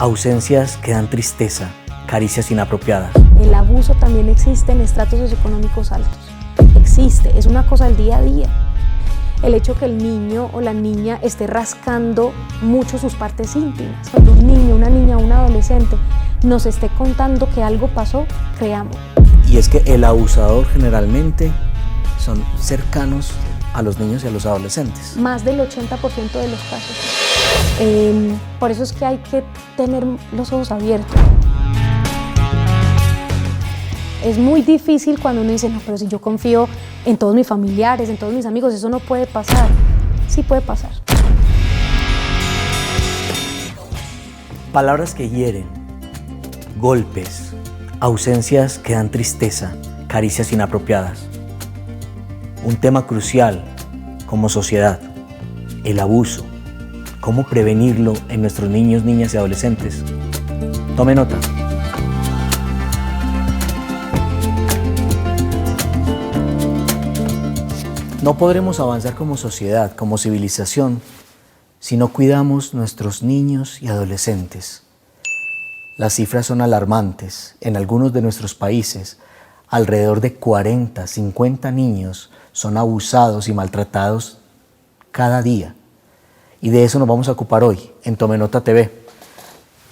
Ausencias que dan tristeza, caricias inapropiadas. El abuso también existe en estratos socioeconómicos altos. Existe, es una cosa del día a día. El hecho que el niño o la niña esté rascando mucho sus partes íntimas. Cuando un niño, una niña o un adolescente nos esté contando que algo pasó, creamos. Y es que el abusador generalmente son cercanos a los niños y a los adolescentes. Más del 80% de los casos. Por eso es que hay que tener los ojos abiertos. Es muy difícil cuando uno dice, no, pero si yo confío en todos mis familiares, en todos mis amigos, eso no puede pasar. Sí puede pasar. Palabras que hieren, golpes, ausencias que dan tristeza, caricias inapropiadas. Un tema crucial como sociedad, el abuso. ¿Cómo prevenirlo en nuestros niños, niñas y adolescentes? Tome nota. No podremos avanzar como sociedad, como civilización, si no cuidamos nuestros niños y adolescentes. Las cifras son alarmantes. En algunos de nuestros países, alrededor de 40, 50 niños son abusados y maltratados cada día. Y de eso nos vamos a ocupar hoy en Tome Nota TV.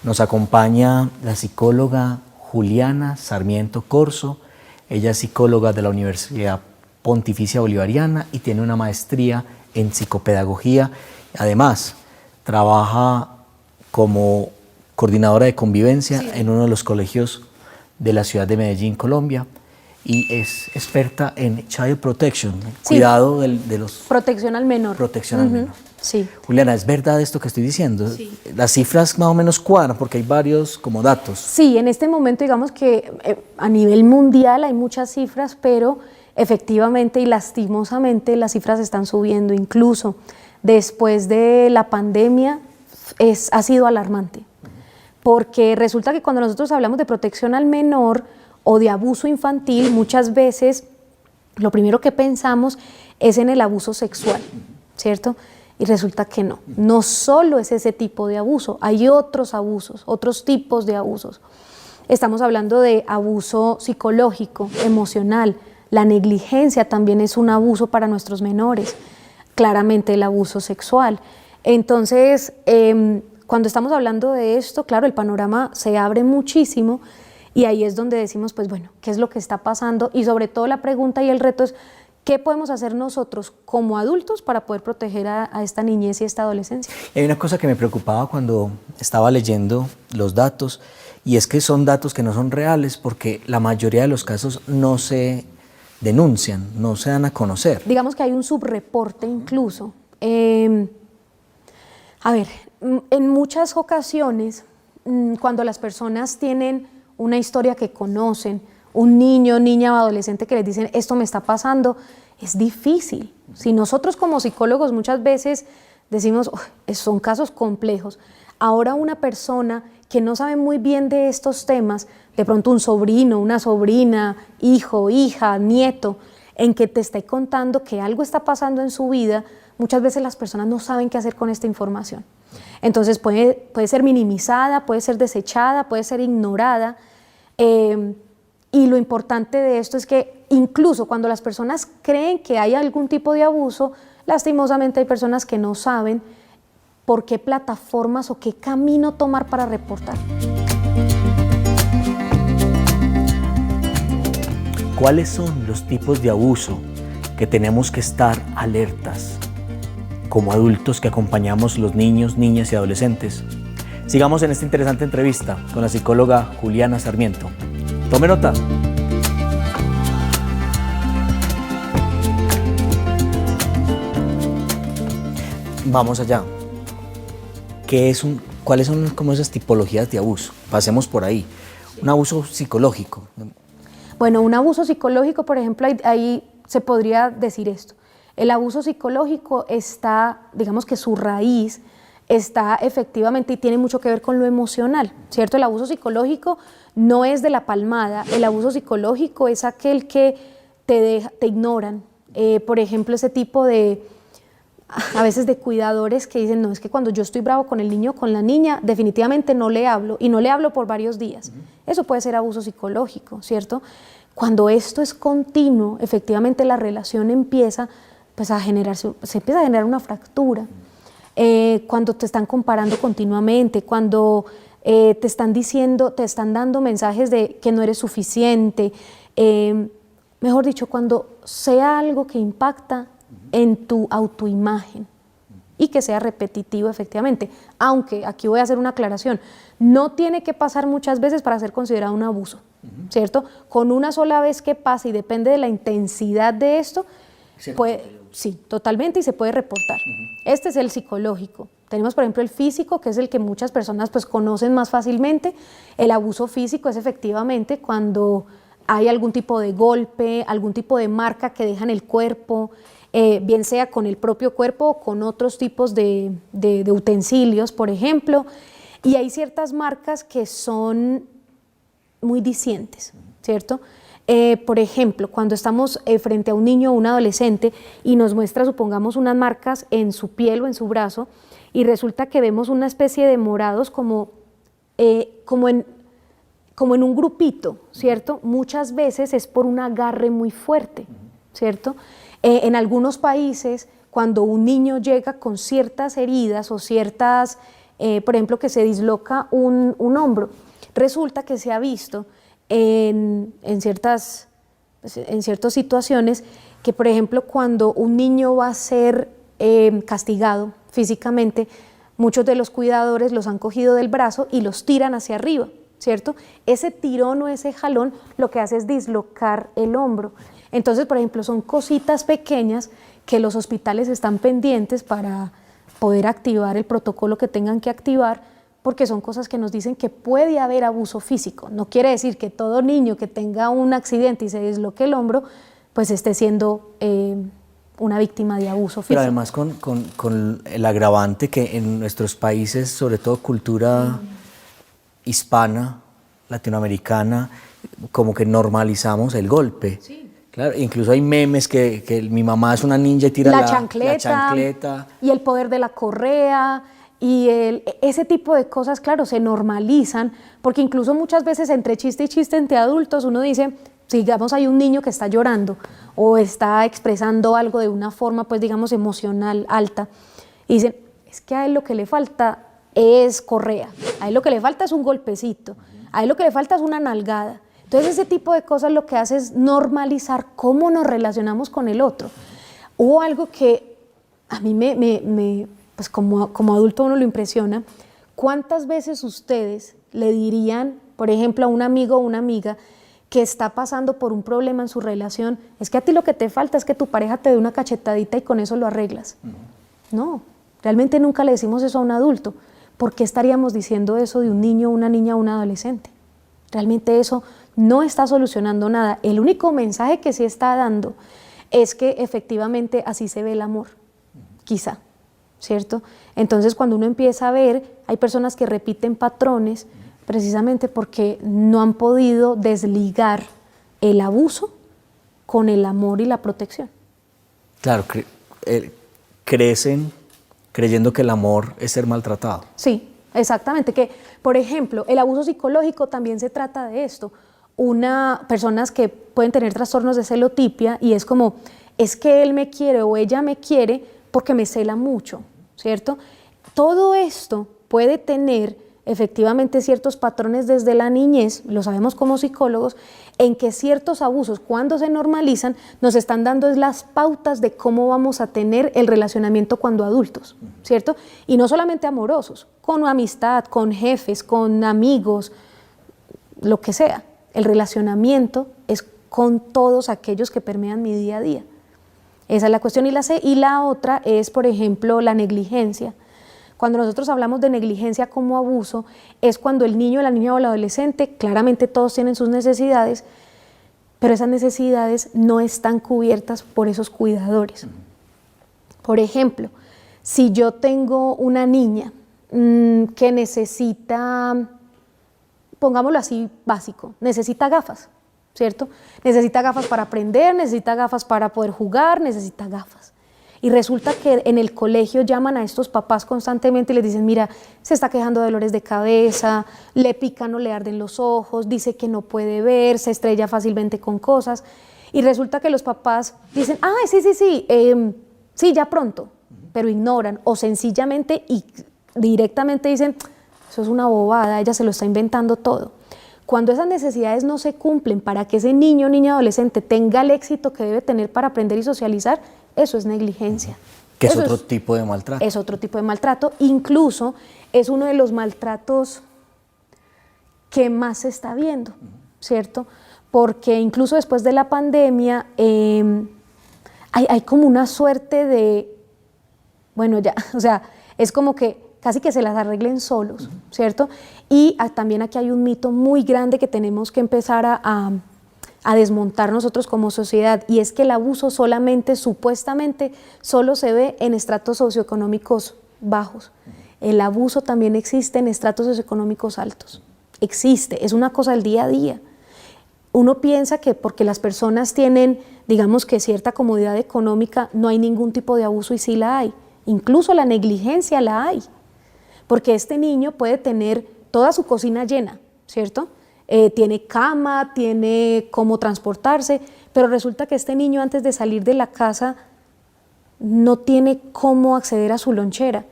Nos acompaña la psicóloga Juliana Sarmiento Corzo. Ella es psicóloga de la Universidad Pontificia Bolivariana y tiene una maestría en psicopedagogía. Además, trabaja como coordinadora de convivencia en uno de los colegios de la ciudad de Medellín, Colombia, y es experta en child protection, cuidado de los... Protección al menor. Protección al menor. Sí. Juliana, ¿es verdad esto que estoy diciendo? Sí. Las cifras más o menos cuadran porque hay varios como datos. Sí, en este momento digamos que a nivel mundial hay muchas cifras, pero efectivamente y lastimosamente las cifras están subiendo. Incluso después de la pandemia ha sido alarmante, porque resulta que cuando nosotros hablamos de protección al menor o de abuso infantil, muchas veces lo primero que pensamos es en el abuso sexual, ¿cierto? Y resulta que no, no solo es ese tipo de abuso, hay otros abusos, otros tipos de abusos. Estamos hablando de abuso psicológico, emocional, la negligencia también es un abuso para nuestros menores, claramente el abuso sexual. Entonces, cuando estamos hablando de esto, claro, el panorama se abre muchísimo y ahí es donde decimos, pues bueno, ¿qué es lo que está pasando? Y sobre todo la pregunta y el reto es, ¿qué podemos hacer nosotros como adultos para poder proteger a esta niñez y esta adolescencia? Hay una cosa que me preocupaba cuando estaba leyendo los datos, y es que son datos que no son reales porque la mayoría de los casos no se denuncian, no se dan a conocer. Digamos que hay un subreporte incluso. A ver, en muchas ocasiones, cuando las personas tienen una historia que conocen, un niño, niña o adolescente que les dicen esto me está pasando, es difícil. Si nosotros como psicólogos muchas veces decimos son casos complejos, ahora una persona que no sabe muy bien de estos temas, de pronto un sobrino, una sobrina, hijo, hija, nieto, en que te esté contando que algo está pasando en su vida, muchas veces las personas no saben qué hacer con esta información. Entonces puede ser minimizada, puede ser desechada, puede ser ignorada. Y lo importante de esto es que incluso cuando las personas creen que hay algún tipo de abuso, lastimosamente hay personas que no saben por qué plataformas o qué camino tomar para reportar. ¿Cuáles son los tipos de abuso que tenemos que estar alertas como adultos que acompañamos los niños, niñas y adolescentes? Sigamos en esta interesante entrevista con la psicóloga Juliana Sarmiento. Tome nota. Vamos allá. ¿Cuáles son como esas tipologías de abuso? Pasemos por ahí. Un abuso psicológico. Bueno, un abuso psicológico, por ejemplo, ahí se podría decir esto. El abuso psicológico está, digamos que su raíz está efectivamente y tiene mucho que ver con lo emocional, ¿cierto? El abuso psicológico no es de la palmada, el abuso psicológico es aquel que te ignoran. Por ejemplo, ese tipo de a veces de cuidadores que dicen, no, es que cuando yo estoy bravo con el niño o con la niña, definitivamente no le hablo, y no le hablo por varios días. Eso puede ser abuso psicológico, ¿cierto? Cuando esto es continuo, efectivamente la relación empieza pues, a generarse, se empieza a generar una fractura. Cuando te están comparando continuamente, cuando te están diciendo, te están dando mensajes de que no eres suficiente, mejor dicho, cuando sea algo que impacta en tu autoimagen y que sea repetitivo efectivamente, aunque aquí voy a hacer una aclaración, no tiene que pasar muchas veces para ser considerado un abuso, ¿cierto? Con una sola vez que pase y depende de la intensidad de esto, sí, totalmente, y se puede reportar. Este es el psicológico. Tenemos, por ejemplo, el físico, que es el que muchas personas pues, conocen más fácilmente. El abuso físico es efectivamente cuando hay algún tipo de golpe, algún tipo de marca que deja en el cuerpo, bien sea con el propio cuerpo o con otros tipos de utensilios, por ejemplo. Y hay ciertas marcas que son muy dicientes, ¿cierto? Por ejemplo, cuando estamos frente a un niño o un adolescente y nos muestra, supongamos, unas marcas en su piel o en su brazo, y resulta que vemos una especie de morados como en un grupito, ¿cierto? Muchas veces es por un agarre muy fuerte, ¿cierto? En algunos países, cuando un niño llega con ciertas heridas o ciertas, por ejemplo, que se disloca un hombro, resulta que se ha visto en ciertas situaciones que, por ejemplo, cuando un niño va a ser castigado físicamente, muchos de los cuidadores los han cogido del brazo y los tiran hacia arriba, ¿cierto? Ese tirón o ese jalón lo que hace es dislocar el hombro. Entonces, por ejemplo, son cositas pequeñas que los hospitales están pendientes para poder activar el protocolo que tengan que activar, porque son cosas que nos dicen que puede haber abuso físico. No quiere decir que todo niño que tenga un accidente y se disloque el hombro, pues esté siendo una víctima de abuso físico. Pero además con el agravante que en nuestros países, sobre todo cultura hispana, latinoamericana, como que normalizamos el golpe. Sí. Claro, incluso hay memes que mi mamá es una ninja y tira la chancleta. Y el poder de la correa. Y ese tipo de cosas, claro, se normalizan, porque incluso muchas veces entre chiste y chiste entre adultos uno dice, si digamos hay un niño que está llorando o está expresando algo de una forma, pues digamos emocional alta, y dicen, es que a él lo que le falta es correa, a él lo que le falta es un golpecito, a él lo que le falta es una nalgada. Entonces ese tipo de cosas lo que hace es normalizar cómo nos relacionamos con el otro. Hubo algo que a mí pues como adulto uno lo impresiona. ¿Cuántas veces ustedes le dirían, por ejemplo, a un amigo o una amiga que está pasando por un problema en su relación, es que a ti lo que te falta es que tu pareja te dé una cachetadita y con eso lo arreglas? No, realmente nunca le decimos eso a un adulto. ¿Por qué estaríamos diciendo eso de un niño, una niña o un adolescente? Realmente eso no está solucionando nada. El único mensaje que sí está dando es que efectivamente así se ve el amor, quizá, ¿cierto? Entonces cuando uno empieza a ver, hay personas que repiten patrones precisamente porque no han podido desligar el abuso con el amor y la protección. Claro, crecen creyendo que el amor es ser maltratado. Sí, exactamente, que por ejemplo el abuso psicológico también se trata de esto. Personas que pueden tener trastornos de celotipia y es como, es que él me quiere o ella me quiere porque me cela mucho, ¿cierto? Todo esto puede tener efectivamente ciertos patrones desde la niñez, lo sabemos como psicólogos, en que ciertos abusos, cuando se normalizan, nos están dando las pautas de cómo vamos a tener el relacionamiento cuando adultos, ¿cierto? Y no solamente amorosos, con amistad, con jefes, con amigos, lo que sea. El relacionamiento es con todos aquellos que permean mi día a día. Esa es la cuestión. Y la otra es, por ejemplo, la negligencia. Cuando nosotros hablamos de negligencia como abuso, es cuando el niño, la niña o el adolescente, claramente todos tienen sus necesidades, pero esas necesidades no están cubiertas por esos cuidadores. Por ejemplo, si yo tengo una niña que necesita, pongámoslo así básico, necesita gafas, ¿cierto? Necesita gafas para aprender, necesita gafas para poder jugar, necesita gafas. Y resulta que en el colegio llaman a estos papás constantemente y les dicen, mira, se está quejando de dolores de cabeza, le pican o le arden los ojos, dice que no puede ver, se estrella fácilmente con cosas. Y resulta que los papás dicen, sí, ya pronto, pero ignoran o sencillamente y directamente dicen, eso es una bobada, ella se lo está inventando todo. Cuando esas necesidades no se cumplen para que ese niño o niña adolescente tenga el éxito que debe tener para aprender y socializar, eso es negligencia. Que es otro tipo de maltrato. Es otro tipo de maltrato, incluso es uno de los maltratos que más se está viendo, ¿cierto? Porque incluso después de la pandemia hay como una suerte de, bueno ya, o sea, es como que casi que se las arreglen solos, ¿cierto? Y también aquí hay un mito muy grande que tenemos que empezar a desmontar nosotros como sociedad, y es que el abuso solamente, supuestamente, solo se ve en estratos socioeconómicos bajos. El abuso también existe en estratos socioeconómicos altos. Existe, es una cosa del día a día. Uno piensa que porque las personas tienen, digamos que cierta comodidad económica, no hay ningún tipo de abuso, y sí la hay. Incluso la negligencia la hay. Porque este niño puede tener toda su cocina llena, ¿cierto? Tiene cama, tiene cómo transportarse, pero resulta que este niño antes de salir de la casa no tiene cómo acceder a su lonchera,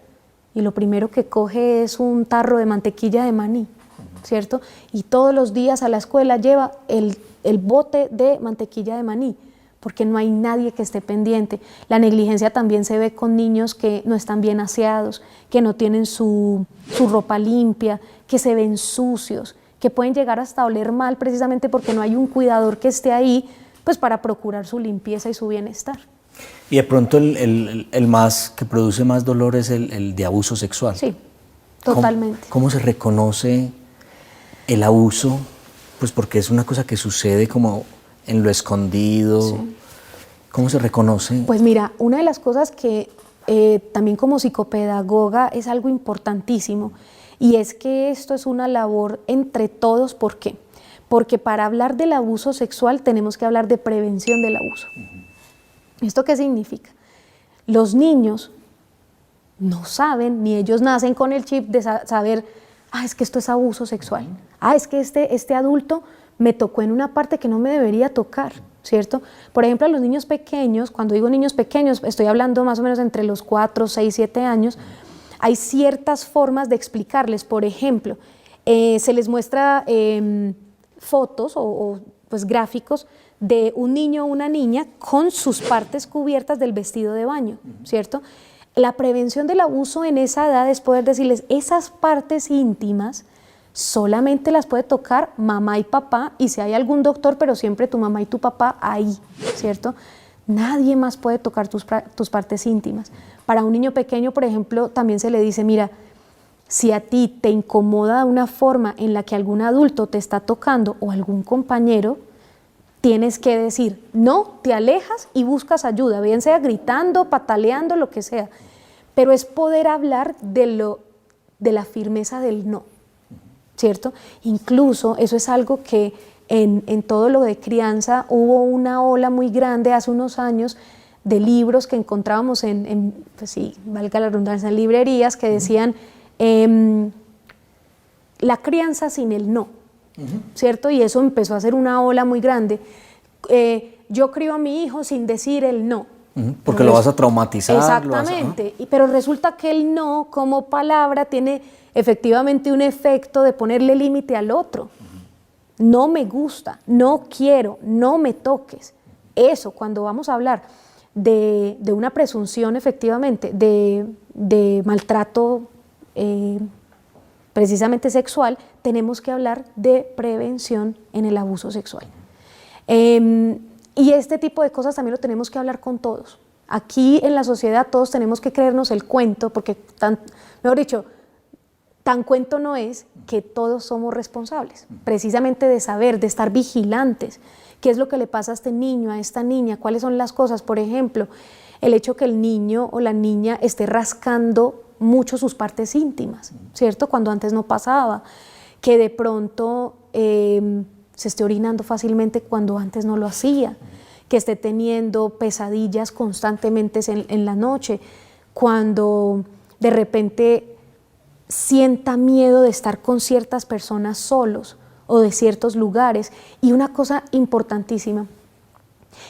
y lo primero que coge es un tarro de mantequilla de maní, ¿cierto? Y todos los días a la escuela lleva el bote de mantequilla de maní, porque no hay nadie que esté pendiente. La negligencia también se ve con niños que no están bien aseados, que no tienen su ropa limpia, que se ven sucios, que pueden llegar hasta oler mal precisamente porque no hay un cuidador que esté ahí pues para procurar su limpieza y su bienestar. Y de pronto el más que produce más dolor es el de abuso sexual. Sí, totalmente. ¿Cómo se reconoce el abuso? Pues porque es una cosa que sucede como en lo escondido. Sí. ¿Cómo se reconoce? Pues mira, una de las cosas que también como psicopedagoga es algo importantísimo, y es que esto es una labor entre todos. ¿Por qué? Porque para hablar del abuso sexual tenemos que hablar de prevención del abuso. ¿Esto qué significa? Los niños no saben, ni ellos nacen con el chip de saber, es que esto es abuso sexual, es que este adulto me tocó en una parte que no me debería tocar, ¿cierto? Por ejemplo, a los niños pequeños, cuando digo niños pequeños, estoy hablando más o menos entre los 4, 6, 7 años, hay ciertas formas de explicarles. Por ejemplo, se les muestra fotos o pues gráficos de un niño o una niña con sus partes cubiertas del vestido de baño, ¿cierto? La prevención del abuso en esa edad es poder decirles, esas partes íntimas solamente las puede tocar mamá y papá, y si hay algún doctor, pero siempre tu mamá y tu papá ahí, ¿cierto? Nadie más puede tocar tus partes íntimas. Para un niño pequeño, por ejemplo, también se le dice, mira, si a ti te incomoda una forma en la que algún adulto te está tocando o algún compañero, tienes que decir, no, te alejas y buscas ayuda, bien sea gritando, pataleando, lo que sea. Pero es poder hablar de la firmeza del no, ¿cierto? Incluso eso es algo que en todo lo de crianza hubo una ola muy grande hace unos años de libros que encontrábamos pues sí, valga la redundancia, en librerías que decían la crianza sin el no, ¿cierto? Y eso empezó a ser una ola muy grande. Yo crío a mi hijo sin decir el no. Porque lo vas a traumatizar. Exactamente, pero resulta que el no como palabra tiene efectivamente un efecto de ponerle límite al otro. No me gusta, no quiero, no me toques. Eso, cuando vamos a hablar de una presunción efectivamente de maltrato precisamente sexual, tenemos que hablar de prevención en el abuso sexual. Y este tipo de cosas también lo tenemos que hablar con todos. Aquí en la sociedad todos tenemos que creernos el cuento, porque mejor dicho, tan cuento no es, que todos somos responsables, precisamente de saber, de estar vigilantes, qué es lo que le pasa a este niño, a esta niña, cuáles son las cosas. Por ejemplo, el hecho que el niño o la niña esté rascando mucho sus partes íntimas, ¿cierto? Cuando antes no pasaba, que de pronto se esté orinando fácilmente cuando antes no lo hacía, que esté teniendo pesadillas constantemente en la noche, cuando de repente sienta miedo de estar con ciertas personas solos o de ciertos lugares. Y una cosa importantísima,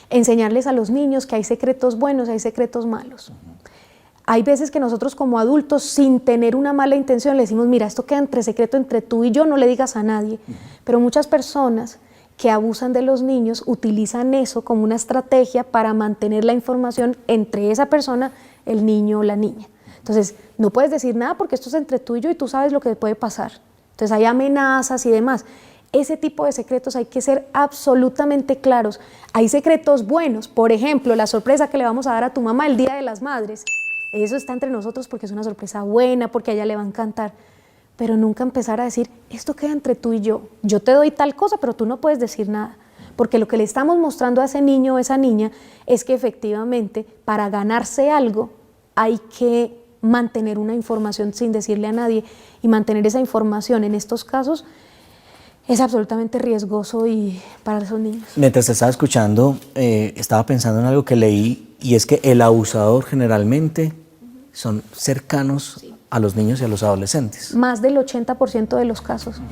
enseñarles a los niños que hay secretos buenos, hay secretos malos. Hay veces que nosotros como adultos, sin tener una mala intención, le decimos, mira, esto queda entre secreto entre tú y yo, no le digas a nadie. Pero muchas personas que abusan de los niños utilizan eso como una estrategia para mantener la información entre esa persona, el niño o la niña. Entonces, no puedes decir nada porque esto es entre tú y yo y tú sabes lo que puede pasar. Entonces, hay amenazas y demás. Ese tipo de secretos hay que ser absolutamente claros. Hay secretos buenos, por ejemplo, la sorpresa que le vamos a dar a tu mamá el Día de las Madres. Eso está entre nosotros porque es una sorpresa buena, porque a ella le va a encantar. Pero nunca empezar a decir, esto queda entre tú y yo. Yo te doy tal cosa, pero tú no puedes decir nada. Porque lo que le estamos mostrando a ese niño o esa niña es que efectivamente para ganarse algo hay que mantener una información sin decirle a nadie. Y mantener esa información en estos casos es absolutamente riesgoso y para esos niños. Mientras te estaba escuchando, estaba pensando en algo que leí, y es que el abusador generalmente son cercanos a los niños y a los adolescentes. Más del 80% de los casos.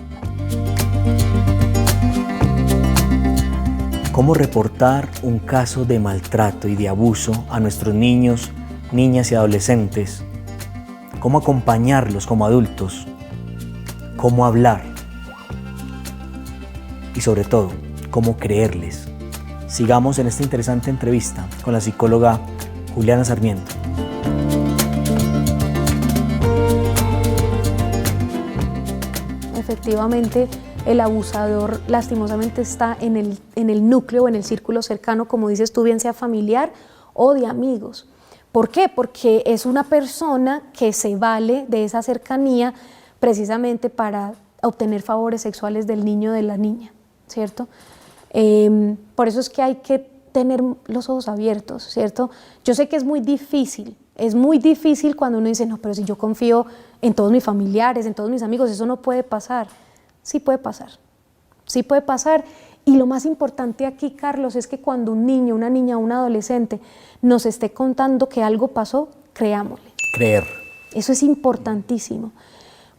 ¿Cómo reportar un caso de maltrato y de abuso a nuestros niños, niñas y adolescentes? ¿Cómo acompañarlos como adultos? ¿Cómo hablar? Y sobre todo, ¿cómo creerles? Sigamos en esta interesante entrevista con la psicóloga Juliana Sarmiento. Efectivamente, el abusador lastimosamente está en el núcleo, en el círculo cercano, como dices tú, bien sea familiar o de amigos. ¿Por qué? Porque es una persona que se vale de esa cercanía precisamente para obtener favores sexuales del niño o de la niña, ¿cierto? Por eso es que hay que tener los ojos abiertos, ¿cierto? Yo sé que es muy difícil cuando uno dice, no, pero si yo confío en todos mis familiares, en todos mis amigos, eso no puede pasar. Sí puede pasar, sí puede pasar. Y lo más importante aquí, Carlos, es que cuando un niño, una niña o un adolescente nos esté contando que algo pasó, creámosle. Creer. Eso es importantísimo,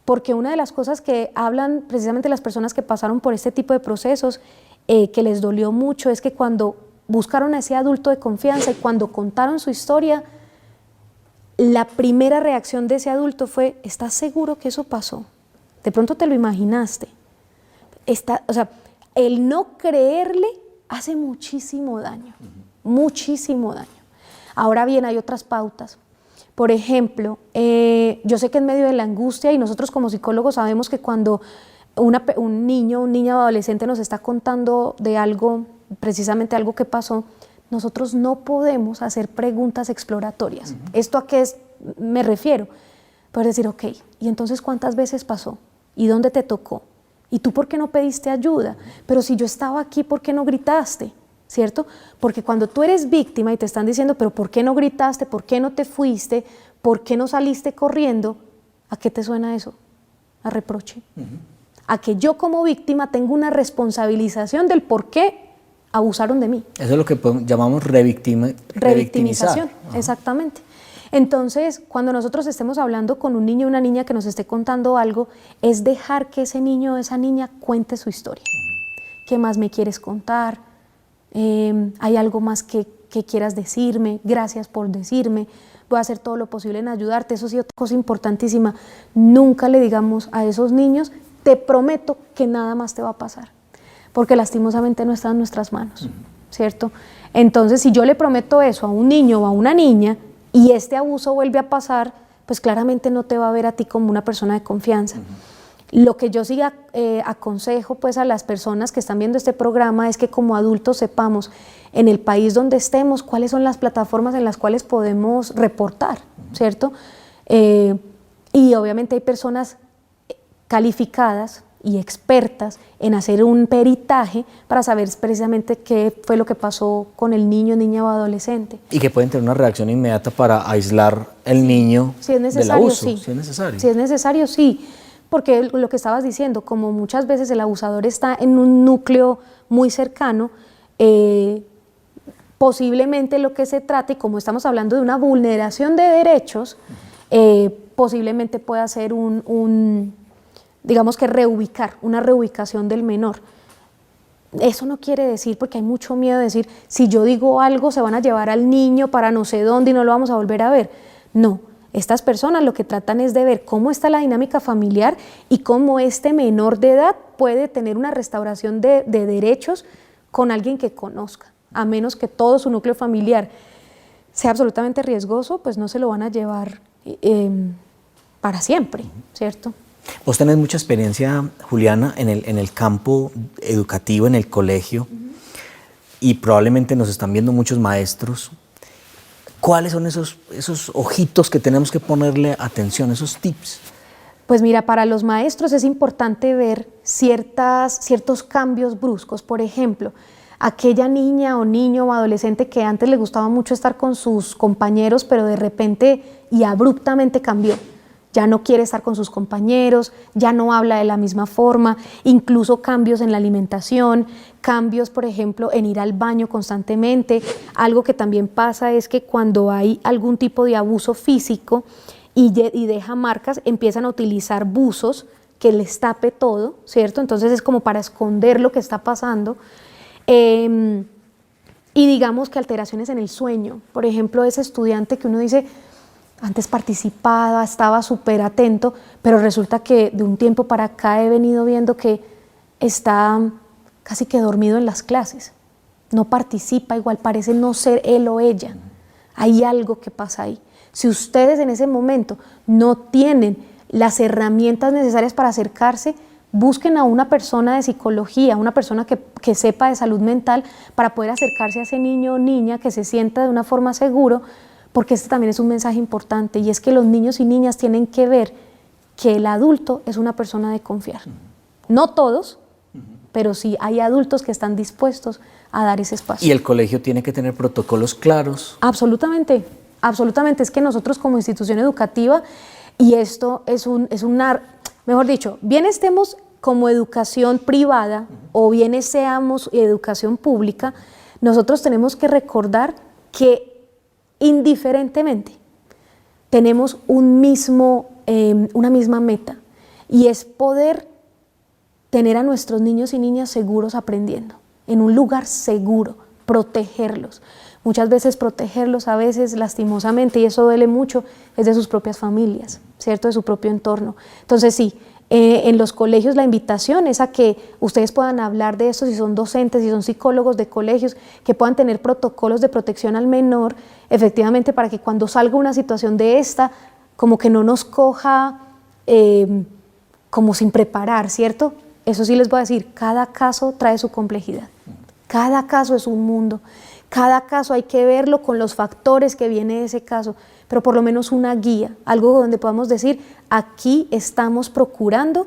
porque una de las cosas que hablan precisamente las personas que pasaron por este tipo de procesos, que les dolió mucho, es que cuando buscaron a ese adulto de confianza y cuando contaron su historia, la primera reacción de ese adulto fue, ¿estás seguro que eso pasó? De pronto te lo imaginaste. O sea, el no creerle hace muchísimo daño, muchísimo daño. Ahora bien, hay otras pautas. Por ejemplo, yo sé que en medio de la angustia, y nosotros como psicólogos sabemos que cuando un niño, una niña o adolescente nos está contando de algo, precisamente algo que pasó, nosotros no podemos hacer preguntas exploratorias. ¿Esto a qué me refiero? Puedes decir, ok, ¿y entonces cuántas veces pasó? ¿Y dónde te tocó? ¿Y tú por qué no pediste ayuda? Pero si yo estaba aquí, ¿por qué no gritaste? ¿Cierto? Porque cuando tú eres víctima y te están diciendo, pero ¿por qué no gritaste? ¿Por qué no te fuiste? ¿Por qué no saliste corriendo? ¿A qué te suena eso? A reproche. A que yo como víctima tengo una responsabilización del por qué abusaron de mí. Eso es lo que llamamos revictimización, exactamente. Entonces, cuando nosotros estemos hablando con un niño o una niña que nos esté contando algo, es dejar que ese niño o esa niña cuente su historia. ¿Qué más me quieres contar? ¿Hay algo más que quieras decirme? Gracias por decirme. Voy a hacer todo lo posible en ayudarte. Eso sí, otra cosa importantísima. Nunca le digamos a esos niños, te prometo que nada más te va a pasar. Porque lastimosamente no está en nuestras manos, ¿cierto? Entonces, si yo le prometo eso a un niño o a una niña y este abuso vuelve a pasar, pues claramente no te va a ver a ti como una persona de confianza. Lo que yo sí aconsejo pues a las personas que están viendo este programa es que como adultos sepamos en el país donde estemos cuáles son las plataformas en las cuales podemos reportar, ¿cierto? Y obviamente hay personas calificadas y expertas en hacer un peritaje para saber precisamente qué fue lo que pasó con el niño, niña o adolescente. Y que pueden tener una reacción inmediata para aislar el niño del abuso. Sí. Si es necesario. Si es necesario, sí. Porque lo que estabas diciendo, como muchas veces el abusador está en un núcleo muy cercano, Posiblemente lo que se trate, y como estamos hablando de una vulneración de derechos, posiblemente pueda ser digamos que una reubicación del menor. Eso no quiere decir, porque hay mucho miedo de decir, si yo digo algo se van a llevar al niño para no sé dónde y no lo vamos a volver a ver. No, estas personas lo que tratan es de ver cómo está la dinámica familiar y cómo este menor de edad puede tener una restauración de derechos con alguien que conozca. A menos que todo su núcleo familiar sea absolutamente riesgoso, pues no se lo van a llevar para siempre, ¿cierto? Vos tenés mucha experiencia, Juliana, en el campo educativo, en el colegio, y probablemente nos están viendo muchos maestros. ¿Cuáles son esos ojitos que tenemos que ponerle atención, esos tips? Pues mira, para los maestros es importante ver ciertos cambios bruscos. Por ejemplo, aquella niña o niño o adolescente que antes le gustaba mucho estar con sus compañeros, pero de repente y abruptamente cambió. Ya no quiere estar con sus compañeros, ya no habla de la misma forma, incluso cambios en la alimentación, cambios, por ejemplo, en ir al baño constantemente. Algo que también pasa es que cuando hay algún tipo de abuso físico y deja marcas, empiezan a utilizar buzos que les tape todo, ¿cierto? Entonces es como para esconder lo que está pasando. Y digamos que alteraciones en el sueño. Por ejemplo, ese estudiante que uno dice, antes participaba, estaba súper atento, pero resulta que de un tiempo para acá he venido viendo que está casi que dormido en las clases. No participa, igual parece no ser él o ella. Hay algo que pasa ahí. Si ustedes en ese momento no tienen las herramientas necesarias para acercarse, busquen a una persona de psicología, una persona que sepa de salud mental para poder acercarse a ese niño o niña que se sienta de una forma seguro, porque este también es un mensaje importante, y es que los niños y niñas tienen que ver que el adulto es una persona de confiar. No todos, pero sí hay adultos que están dispuestos a dar ese espacio. ¿Y el colegio tiene que tener protocolos claros? Absolutamente, absolutamente. Es que nosotros como institución educativa, y esto es mejor dicho, bien estemos como educación privada o bien seamos educación pública, nosotros tenemos que recordar que indiferentemente tenemos una misma meta, y es poder tener a nuestros niños y niñas seguros aprendiendo, en un lugar seguro, protegerlos. Muchas veces protegerlos, a veces lastimosamente, y eso duele mucho, es de sus propias familias, ¿cierto? De su propio entorno. Entonces sí, en los colegios la invitación es a que ustedes puedan hablar de esto, si son docentes, si son psicólogos de colegios, que puedan tener protocolos de protección al menor, efectivamente, para que cuando salga una situación de esta, como que no nos coja como sin preparar, ¿cierto? Eso sí les voy a decir, cada caso trae su complejidad, cada caso es un mundo, cada caso hay que verlo con los factores que viene de ese caso, pero por lo menos una guía, algo donde podamos decir, aquí estamos procurando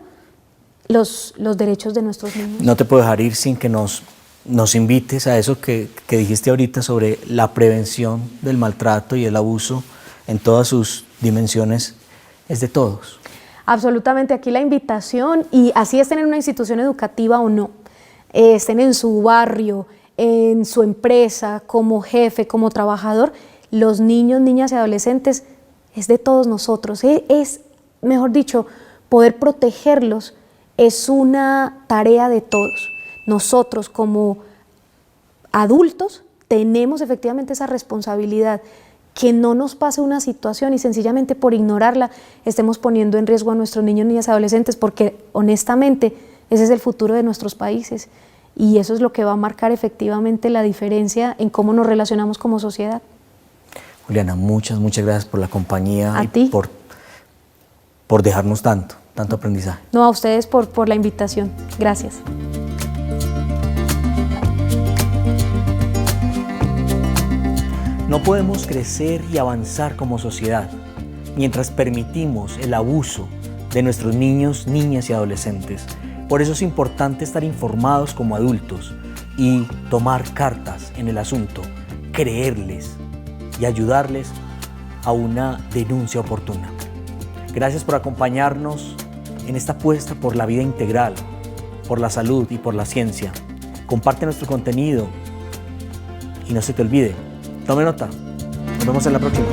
los derechos de nuestros niños. No te puedo dejar ir sin que nos invites a eso que dijiste ahorita sobre la prevención del maltrato y el abuso en todas sus dimensiones, es de todos. Absolutamente, aquí la invitación, y así estén en una institución educativa o no, estén en su barrio, en su empresa, como jefe, como trabajador, los niños, niñas y adolescentes es de todos nosotros. Mejor dicho, poder protegerlos es una tarea de todos. Nosotros como adultos tenemos efectivamente esa responsabilidad, que no nos pase una situación y sencillamente por ignorarla estemos poniendo en riesgo a nuestros niños, niñas y adolescentes, porque honestamente ese es el futuro de nuestros países y eso es lo que va a marcar efectivamente la diferencia en cómo nos relacionamos como sociedad. Juliana, muchas gracias por la compañía a y ti. por dejarnos tanto aprendizaje. No, a ustedes por la invitación. Gracias. No podemos crecer y avanzar como sociedad mientras permitimos el abuso de nuestros niños, niñas y adolescentes. Por eso es importante estar informados como adultos y tomar cartas en el asunto, creerles y ayudarles a una denuncia oportuna. Gracias por acompañarnos en esta apuesta por la vida integral, por la salud y por la ciencia. Comparte nuestro contenido Y no se te olvide, tome nota. Nos vemos en la próxima.